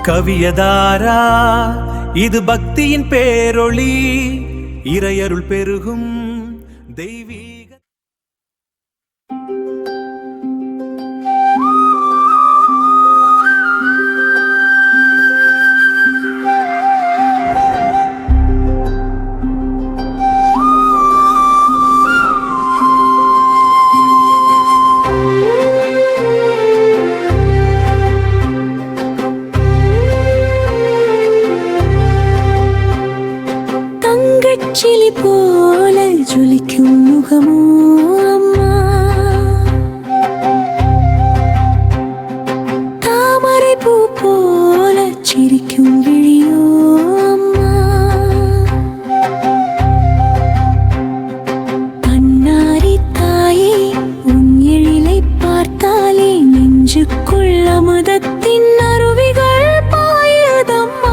கவியதாரா இது பக்தியின் பேரொளி, இறையருள் பெருகும் தெய்வீக. சிலி போல ஜொலிக்கும் முகமோ அம்மா, தாமரை பூ போல சிரிக்கும் விழியோ அம்மா, பன்னாரி தாயே உன் எழிலை பார்த்தாலே நெஞ்சுக்குள் அமுதத்தின் அருவிகள் பாயுதம்மா.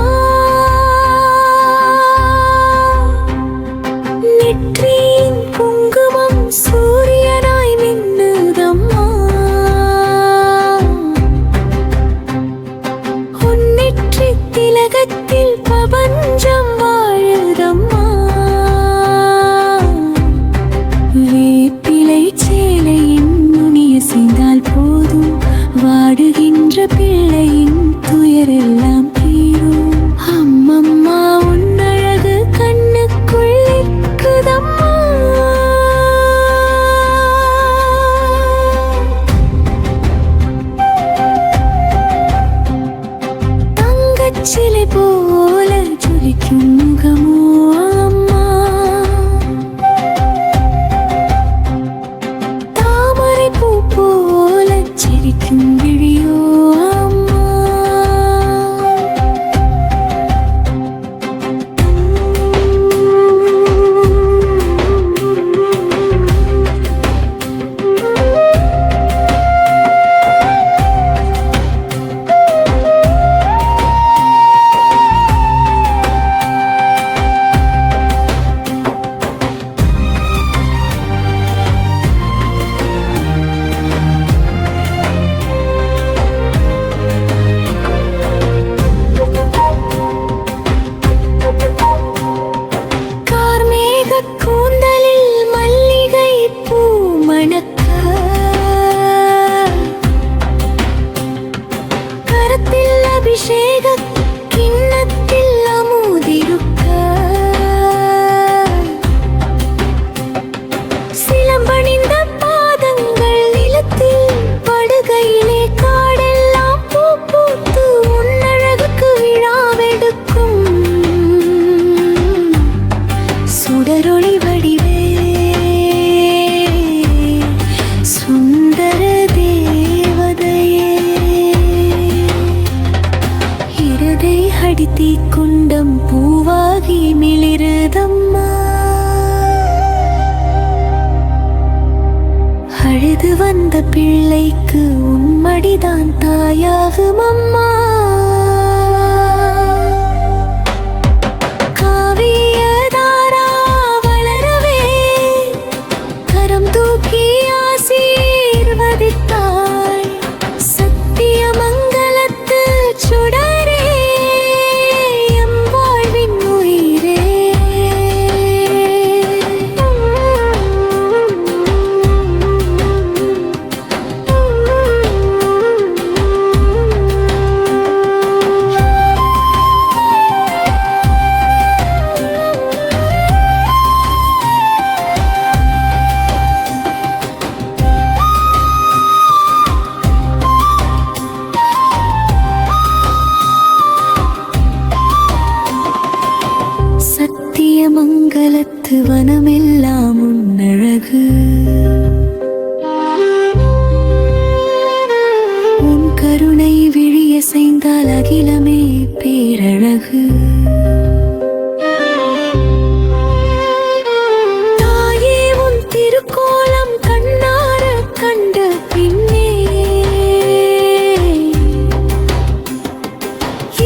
நெற்றியின் குங்குமம் சூரியனாய் மின்னுதம்மா, உன் நெற்றி திலகத்தில் பிரபஞ்சம் வாழுதம்மா. வேப்பிலை சேலையின் நுனிய செய்தால் போதும், வாடுகின்ற பிள்ளையின் துயரெல்லாம் தீரும். அம்மம்மா உன் அழகு கண்ணுக்குள் இருக்குதம்மா. தங்கச்சிலை போல ஜொலிக்கும் முகமோ அம்மா, தாமரை பூ போல சிரிக்கும் விழியோ அம்மா. கூந்தலில் மல்லிகை பூ மணக்க, கரத்தில் அபிஷேக கிண்ணத்தில் அமுதிருக்க, சிலம்பணிந்த பாதங்கள் நிலத்தில் படுகையிலே காடெல்லாம் பூ பூத்து உன்னழகுக்கு விழாவெடுக்கும். சுடரொளி வடிவே சுந்தர தேவதையே, இருதை அடித்தி குண்டம் பூவாகி மிளிருதம்மா. அழுது வந்த பிள்ளைக்கு உன்மடிதான் தாயாகும் அம்மா. சத்தியமங்கலத்து சுடரே எம் வாழ்வின் உயிரே, சத்தியமங்கலத்து வனமெல்லாம் உன்னழகு, உன் கருணை விழியசைந்தால் அகிலமே பேரழகு. தாயே உன் திருக்கோலம் கண்ணார கண்ட பின்னே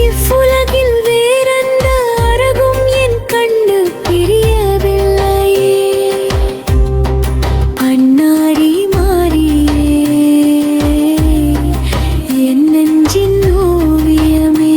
இவ்வுலகில் வேறெந்த அழகும் என் கண்ணு பிரியவில்லையே. அண்ணாடி மாறியே என் நெஞ்சின் ஓவியமே,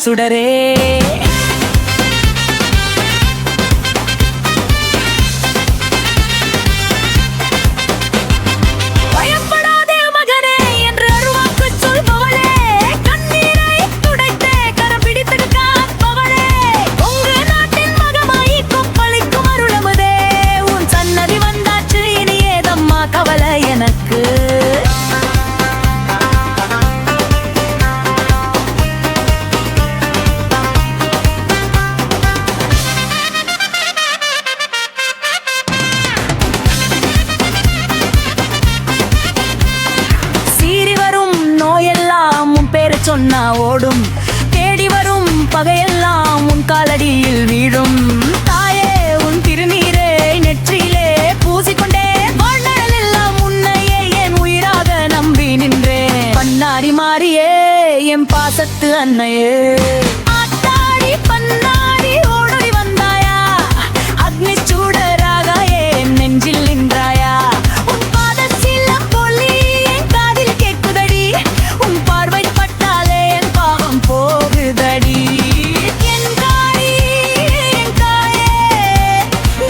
சுடரே. பயப்படாதே மகனே என்று அருவாக்கு சொல்பவளே, கண்ணீரை துடைத்தே கரம் பிடித்து காப்பவளே, உங்க நாட்டின் மகமாயி கொப்பளிக்கும் அருளமுதே, உன் சன்னதி வந்தாச்சு இனி ஏதம்மா கவலை எனக்கு. சீறி வரும் நோயெல்லாம் உன் பேரை சொன்னா ஓடும், தேடி வரும் பகையெல்லாம் உன் காலடியில் வீழும். தாயே உன் திருநீரே நெற்றியிலே பூசிக்கொண்டே வாழ்நாள் எல்லாம் உன்னையே என் உயிராக நம்பி நின்றேன். பண்ணாரி மாறியே என் பாசத்து அன்னையே, ஆத்தாடி பண்ணாடி ஓடி வந்தாயா, அக்னி சூடராக என் நெஞ்சில் நின்றாயா, உன் பாதசில பொலி என் காதில் கேட்குதடி, உன் பார்வை பட்டாலே என் பாவம் போகுதடி. என் காளி, என் தாயே,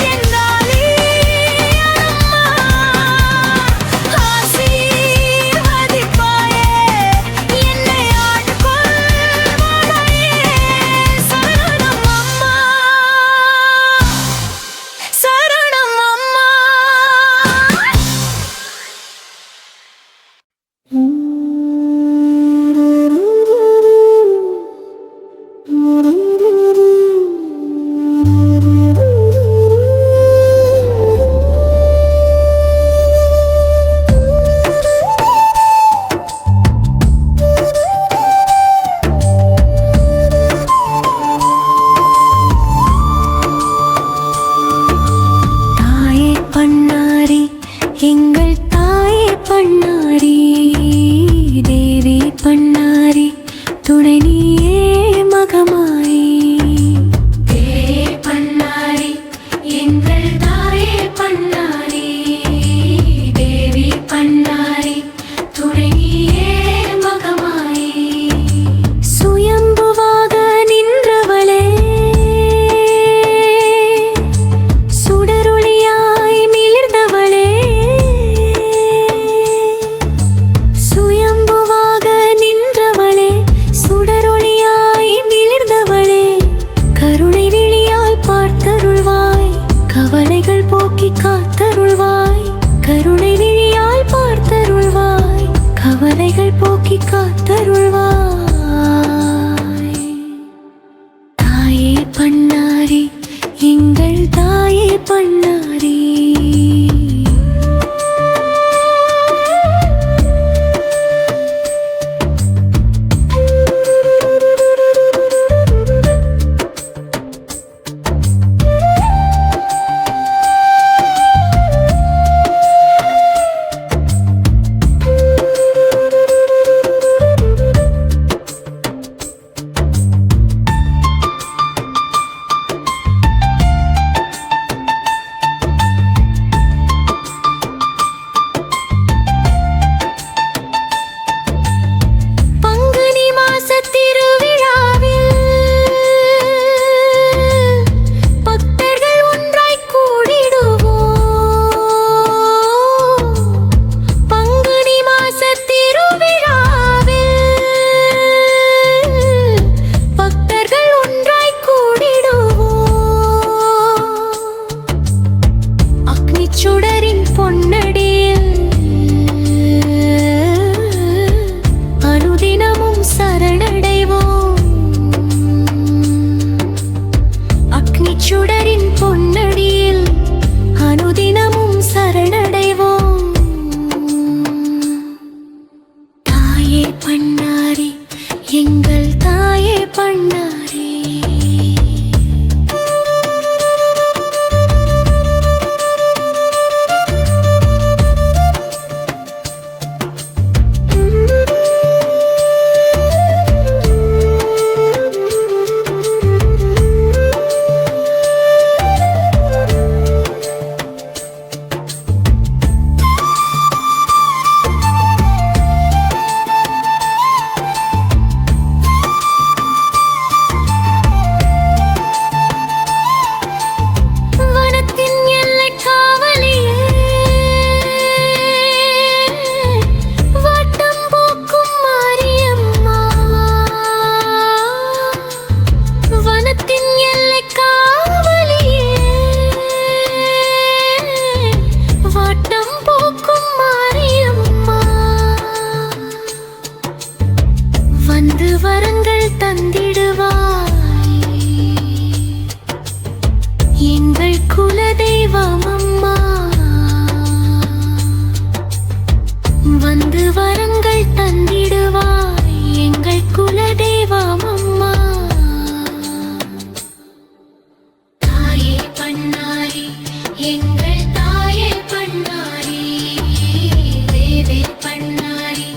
என் காளி அம்மா, ஆசீர்வதிப்பாயே, என்னை ஆட்கொள்வாயே, சரணம் அம்மா, சரணம் அம்மா. தாயே பண்ணாரி, எங்கள் தாயே பண்ணாரி, தேவி பண்ணாரி, துணை நீயே மகமாயி. தேயே பண்ணாரி, எங்கள் தாயே பண்ணாரி, தேவி பண்ணாரி, துணை நீயே மகமாயி. சுயம்புவாக நின்றவளே, சுடரொளியாய் மிளிர்ந்தவளே, சுயம்புவாக நின்றவளே, சுடரொளியாய் மிளிர்ந்தவளே, கருணை விழியால் பார்த்தருள்வாய், கவலைகள் போக்கி காத்தருள்வாய், கருணை விழியால் பார்த்தருள்வாய், கவலைகள் போக்கி காத்தருள்வாய். தாயே பண்ணாரி, எங்கள் தாயே பண்ணாரி. எங்கள் குலதெய்வம் அம்மா. வந்து வரங்கள் தந்திடுவாய் எங்கள் குலதெய்வம் அம்மா. தாயே பண்ணாரி எங்கள் தாயே பண்ணாரி, தேவே பண்ணாரி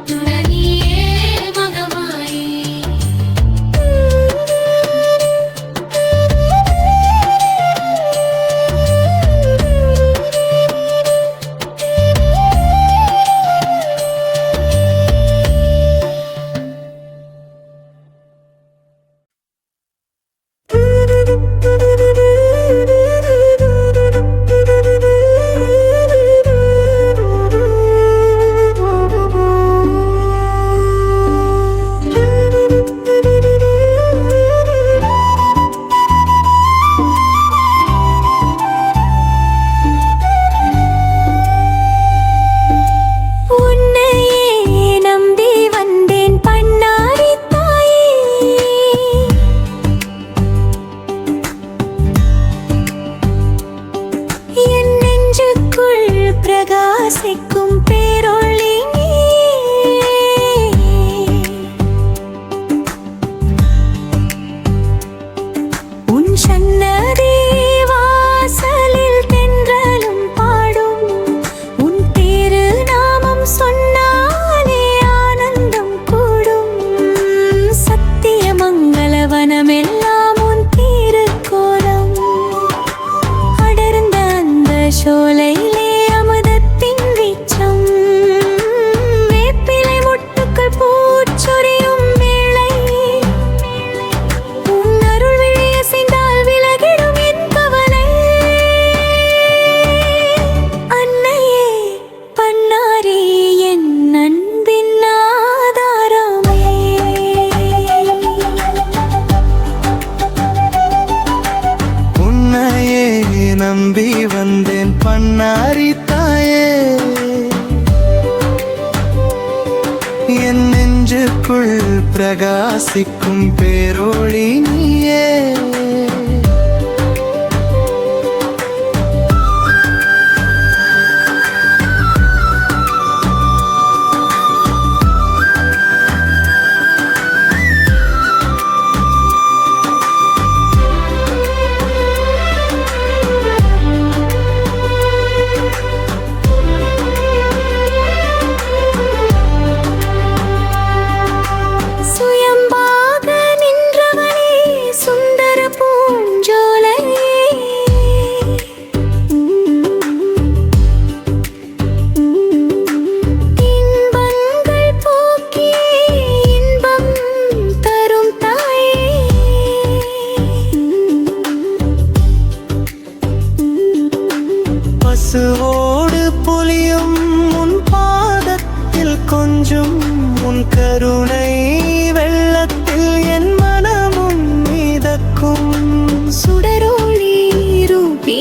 துணனியே மகமாயி. பிரகாசிக்கும் பேரொளி உன் சன்னதி வாசலில் தென்றலும் பாடும். உன் திரு நாமம் சொன்னாலே ஆனந்தம் கூடும். சத்திய மங்களவனமெல்லாம் உன் திருக்கோலம். அடர்ந்த அந்த சோலையிலே நம்பி வந்தேன் பண்ணாரி தாயே. என் நெஞ்சுக்குள் பிரகாசிக்கும் பேரொளி நீயே. பசுவோடு பொலியும் உன் பாதத்தில் கொஞ்சம் உன் கருணை வெள்ளத்தில் என் மனமும் மிதக்கும். சுடரொளி ரூபி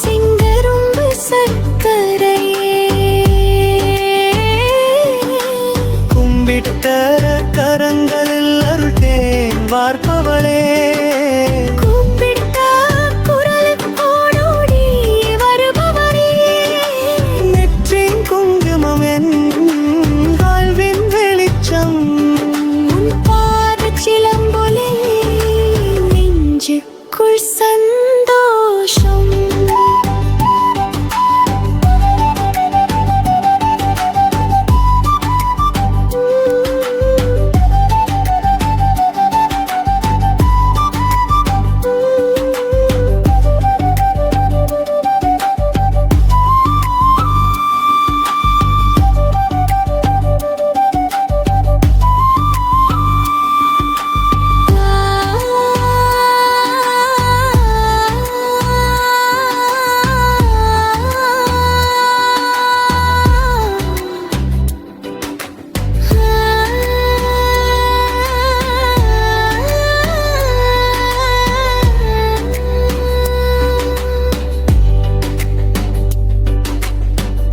செங்கரும்பு சர்க்கரையே, கும்பிட்ட கரங்களில் அருள் தேன் வார்ப்பவளே. சந்தோஷம்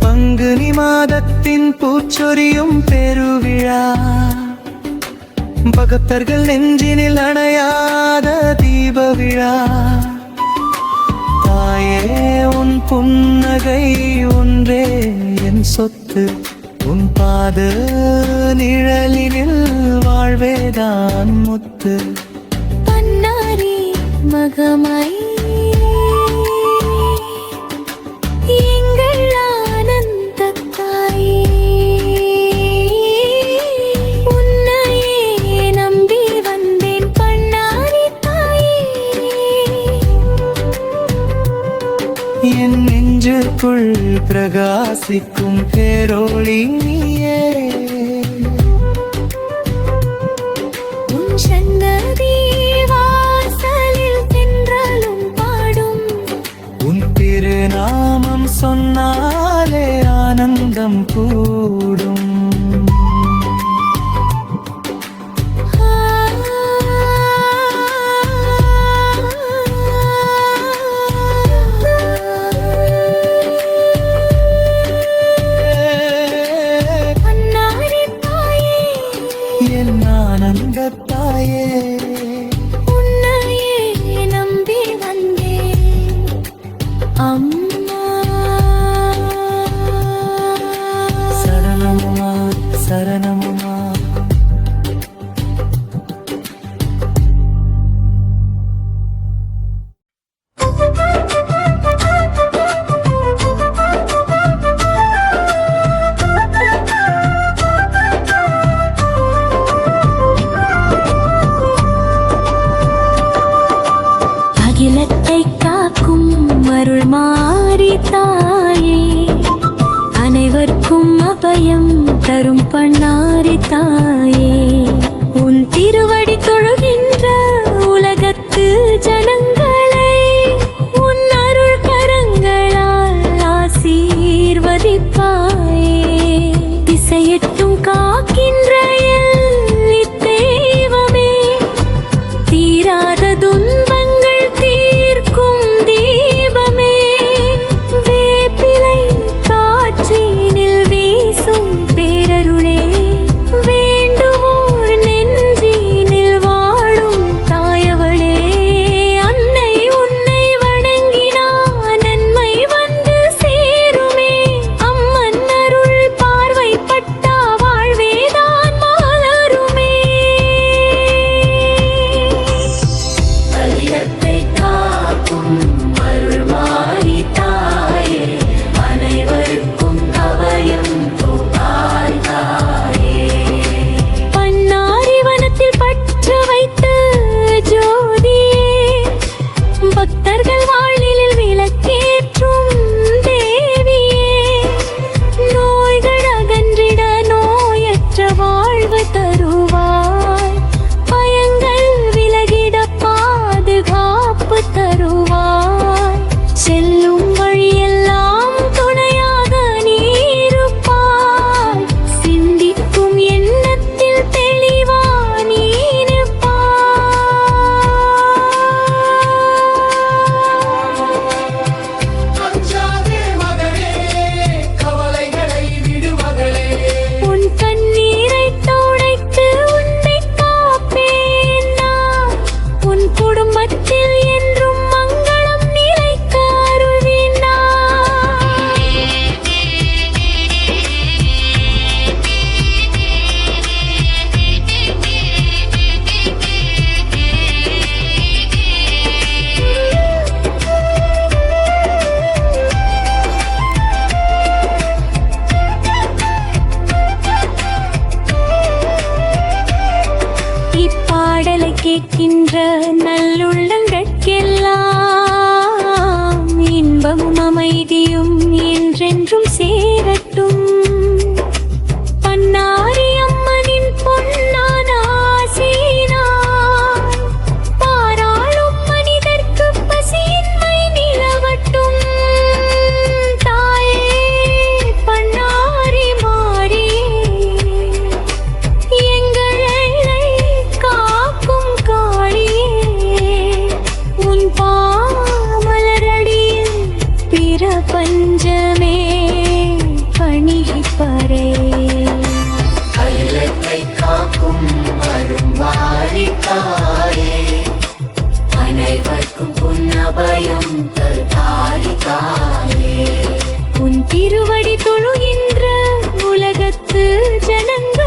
பங்குனி மாதத்தின் பூச்சொரியும் பெருவிழா. பக்தர்கள் நெஞ்சினில் அணையாத தீப விழா. தாயே உன் புன்னகை ஒன்றே என் சொத்து, உன் பாத நிழலினில் வாழ்வேதான் முத்து. பன்னாரி மகமாய் எங்கள் ஆனந்த தாயே, உன்னையே நம்பி வந்தேன் பண்ணாரி தாயே. என் நெஞ்சுக்குள் பிரகாசிக்கும் பேரொளி நீயே. உன் சன்னதி வாசலில் தென்றலும் பாடும், உன் திருநாமம் சொன்னாலே ஆனந்தம் கூடும். பண்ணாரி தாயே, என் ஆனந்த தாயே. உன்னையே நம்பி வந்தேன் அம்மா. சரணமுமா சரணமுமா. அகிலத்தை காக்கும் அருள் மாறி தாயே, அனைவர்க்கும் அபயம் தரும் பண்ணாரி தாயே. உன் திருவடி தொழுகின்ற உலகத்து ஜனங்களை உன் அருள் கரங்களால் ஆசீர்வதிப்பாயே. திசையெட்டும் காக்கின்ற என் தெய்வமே, தீராத துன்பங்கள் தீர்க்கும் தீபமே. வேப்பிலை காற்றினில் வீசும் பேரருளே, வேண்டுவோம் உன் திருவடி தொழுகின்ற உலகத்து ஜனங்கள்